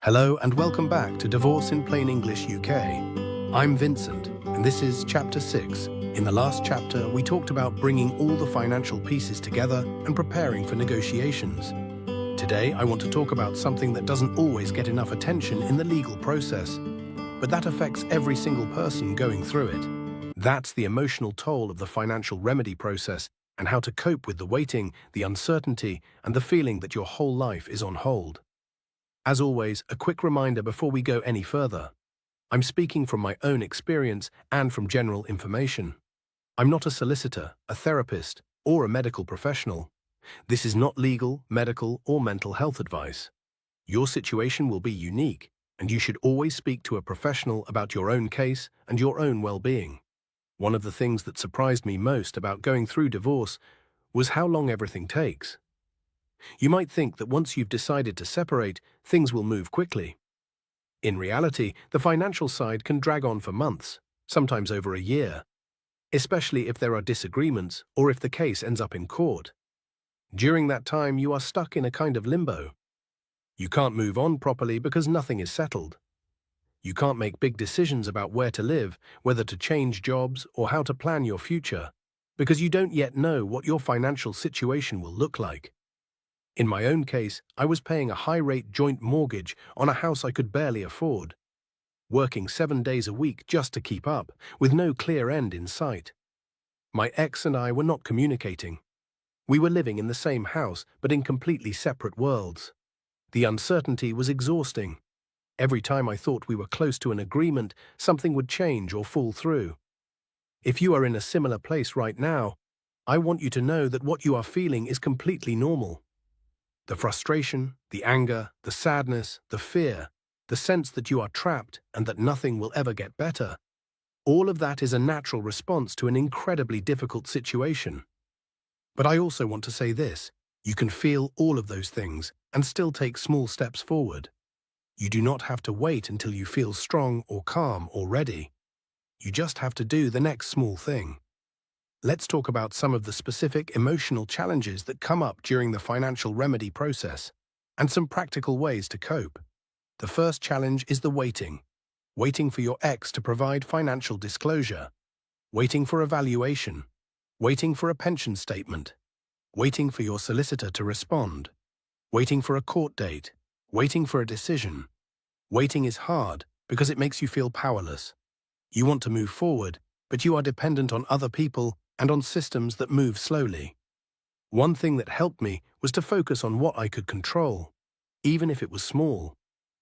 Hello and welcome back to Divorce in Plain English UK. I'm Vincent, and this is Chapter 6. In the last chapter, we talked about bringing all the financial pieces together and preparing for negotiations. Today, I want to talk about something that doesn't always get enough attention in the legal process, but that affects every single person going through it. That's the emotional toll of the financial remedy process and how to cope with the waiting, the uncertainty, and the feeling that your whole life is on hold. As always, a quick reminder before we go any further. I'm speaking from my own experience and from general information. I'm not a solicitor, a therapist, or a medical professional. This is not legal, medical, or mental health advice. Your situation will be unique, and you should always speak to a professional about your own case and your own well-being. One of the things that surprised me most about going through divorce was how long everything takes. You might think that once you've decided to separate, things will move quickly. In reality, the financial side can drag on for months, sometimes over a year, especially if there are disagreements or if the case ends up in court. During that time, you are stuck in a kind of limbo. You can't move on properly because nothing is settled. You can't make big decisions about where to live, whether to change jobs or how to plan your future, because you don't yet know what your financial situation will look like. In my own case, I was paying a high-rate joint mortgage on a house I could barely afford, working 7 days a week just to keep up, with no clear end in sight. My ex and I were not communicating. We were living in the same house, but in completely separate worlds. The uncertainty was exhausting. Every time I thought we were close to an agreement, something would change or fall through. If you are in a similar place right now, I want you to know that what you are feeling is completely normal. The frustration, the anger, the sadness, the fear, the sense that you are trapped and that nothing will ever get better, all of that is a natural response to an incredibly difficult situation. But I also want to say this: you can feel all of those things and still take small steps forward. You do not have to wait until you feel strong or calm or ready. You just have to do the next small thing. Let's talk about some of the specific emotional challenges that come up during the financial remedy process, and some practical ways to cope. The first challenge is the waiting. Waiting for your ex to provide financial disclosure. Waiting for a valuation. Waiting for a pension statement. Waiting for your solicitor to respond. Waiting for a court date. Waiting for a decision. Waiting is hard because it makes you feel powerless. You want to move forward, but you are dependent on other people and on systems that move slowly. One thing that helped me was to focus on what I could control, even if it was small.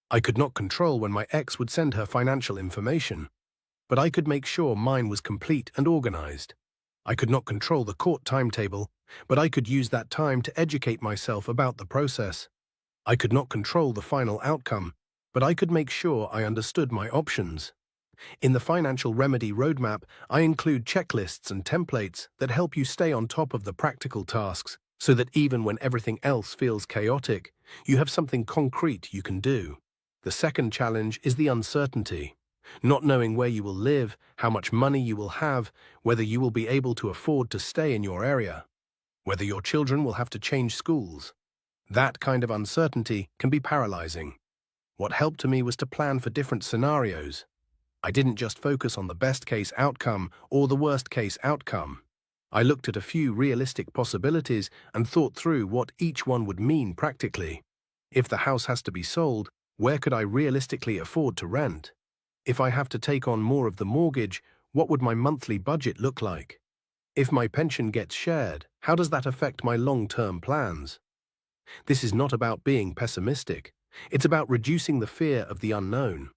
I could not control when my ex would send her financial information, but I could make sure mine was complete and organized. I could not control the court timetable, but I could use that time to educate myself about the process. I could not control the final outcome, but I could make sure I understood my options. In the financial remedy roadmap, I include checklists and templates that help you stay on top of the practical tasks so that even when everything else feels chaotic, you have something concrete you can do. The second challenge is the uncertainty. Not knowing where you will live, how much money you will have, whether you will be able to afford to stay in your area, whether your children will have to change schools. That kind of uncertainty can be paralyzing. What helped to me was to plan for different scenarios. I didn't just focus on the best-case outcome or the worst-case outcome. I looked at a few realistic possibilities and thought through what each one would mean practically. If the house has to be sold, where could I realistically afford to rent? If I have to take on more of the mortgage, what would my monthly budget look like? If my pension gets shared, how does that affect my long-term plans? This is not about being pessimistic. It's about reducing the fear of the unknown.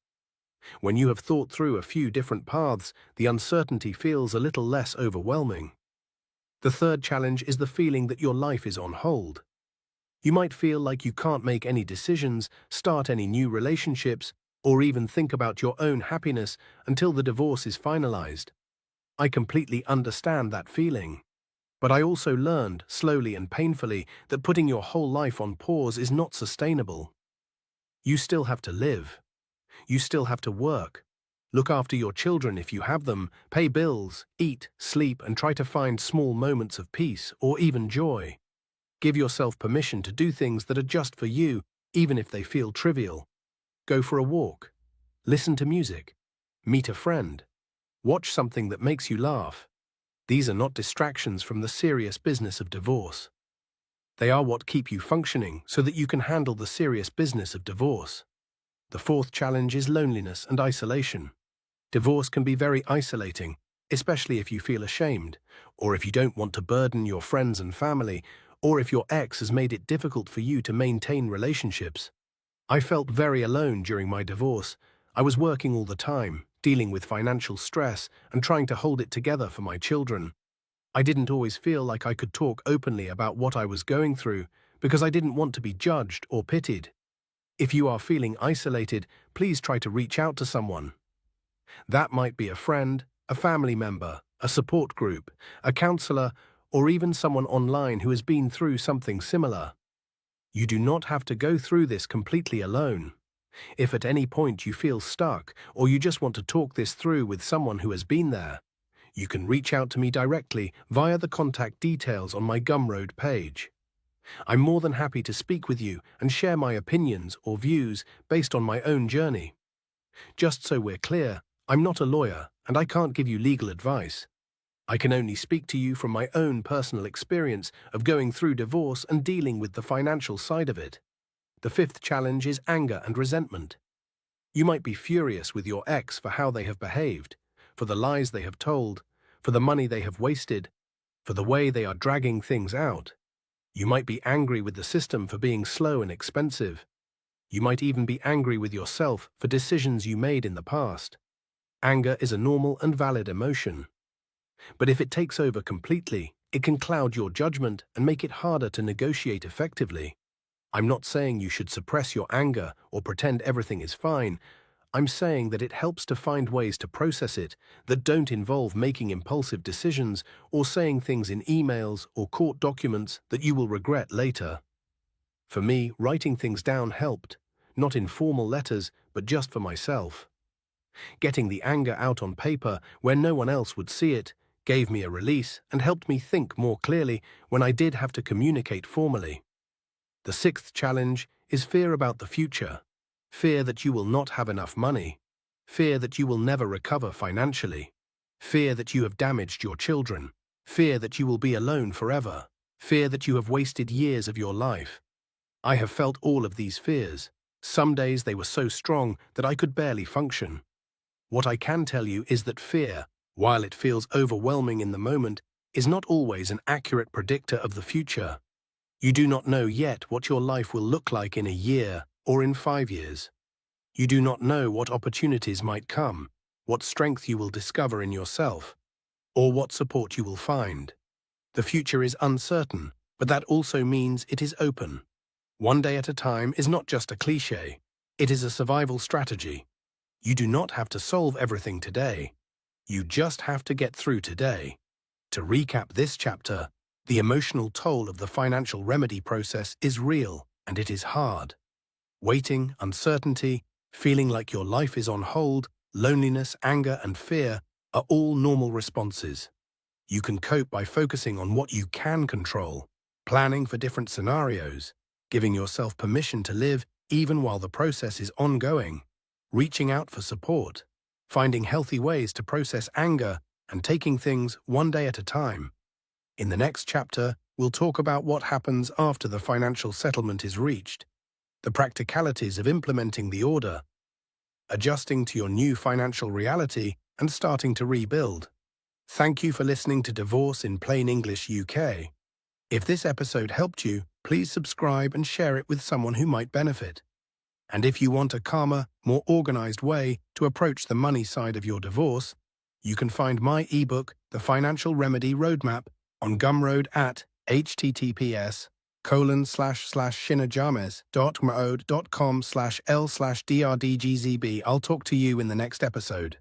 When you have thought through a few different paths, the uncertainty feels a little less overwhelming. The third challenge is the feeling that your life is on hold. You might feel like you can't make any decisions, start any new relationships, or even think about your own happiness until the divorce is finalized. I completely understand that feeling. But I also learned, slowly and painfully, that putting your whole life on pause is not sustainable. You still have to live. You still have to work. Look after your children if you have them, pay bills, eat, sleep, and try to find small moments of peace or even joy. Give yourself permission to do things that are just for you, even if they feel trivial. Go for a walk. Listen to music. Meet a friend. Watch something that makes you laugh. These are not distractions from the serious business of divorce. They are what keep you functioning so that you can handle the serious business of divorce. The fourth challenge is loneliness and isolation. Divorce can be very isolating, especially if you feel ashamed, or if you don't want to burden your friends and family, or if your ex has made it difficult for you to maintain relationships. I felt very alone during my divorce. I was working all the time, dealing with financial stress and trying to hold it together for my children. I didn't always feel like I could talk openly about what I was going through because I didn't want to be judged or pitied. If you are feeling isolated, please try to reach out to someone. That might be a friend, a family member, a support group, a counselor, or even someone online who has been through something similar. You do not have to go through this completely alone. If at any point you feel stuck or you just want to talk this through with someone who has been there, you can reach out to me directly via the contact details on my Gumroad page. I'm more than happy to speak with you and share my opinions or views based on my own journey. Just so we're clear, I'm not a lawyer and I can't give you legal advice. I can only speak to you from my own personal experience of going through divorce and dealing with the financial side of it. The fifth challenge is anger and resentment. You might be furious with your ex for how they have behaved, for the lies they have told, for the money they have wasted, for the way they are dragging things out. You might be angry with the system for being slow and expensive. You might even be angry with yourself for decisions you made in the past. Anger is a normal and valid emotion. But if it takes over completely, it can cloud your judgment and make it harder to negotiate effectively. I'm not saying you should suppress your anger or pretend everything is fine. I'm saying that it helps to find ways to process it that don't involve making impulsive decisions or saying things in emails or court documents that you will regret later. For me, writing things down helped, not in formal letters, but just for myself. Getting the anger out on paper where no one else would see it gave me a release and helped me think more clearly when I did have to communicate formally. The sixth challenge is fear about the future. Fear that you will not have enough money. Fear that you will never recover financially. Fear that you have damaged your children. Fear that you will be alone forever. Fear that you have wasted years of your life. I have felt all of these fears. Some days they were so strong that I could barely function. What I can tell you is that fear, while it feels overwhelming in the moment, is not always an accurate predictor of the future. You do not know yet what your life will look like in a year or in 5 years. You do not know what opportunities might come, what strength you will discover in yourself, or what support you will find. The future is uncertain, but that also means it is open. One day at a time is not just a cliché. It is a survival strategy. You do not have to solve everything today. You just have to get through today. To recap this chapter, the emotional toll of the financial remedy process is real and it is hard. Waiting, uncertainty, feeling like your life is on hold, loneliness, anger, and fear are all normal responses. You can cope by focusing on what you can control, planning for different scenarios, giving yourself permission to live even while the process is ongoing, reaching out for support, finding healthy ways to process anger, and taking things one day at a time. In the next chapter, we'll talk about what happens after the financial settlement is reached, the practicalities of implementing the order, adjusting to your new financial reality, and starting to rebuild. Thank you for listening to Divorce in Plain English UK. If this episode helped you, please subscribe and share it with someone who might benefit. And if you want a calmer, more organized way to approach the money side of your divorce, you can find my ebook, The Financial Remedy Roadmap, on Gumroad at https://shinajames.com/l/drdgzb. I'll talk to you in the next episode.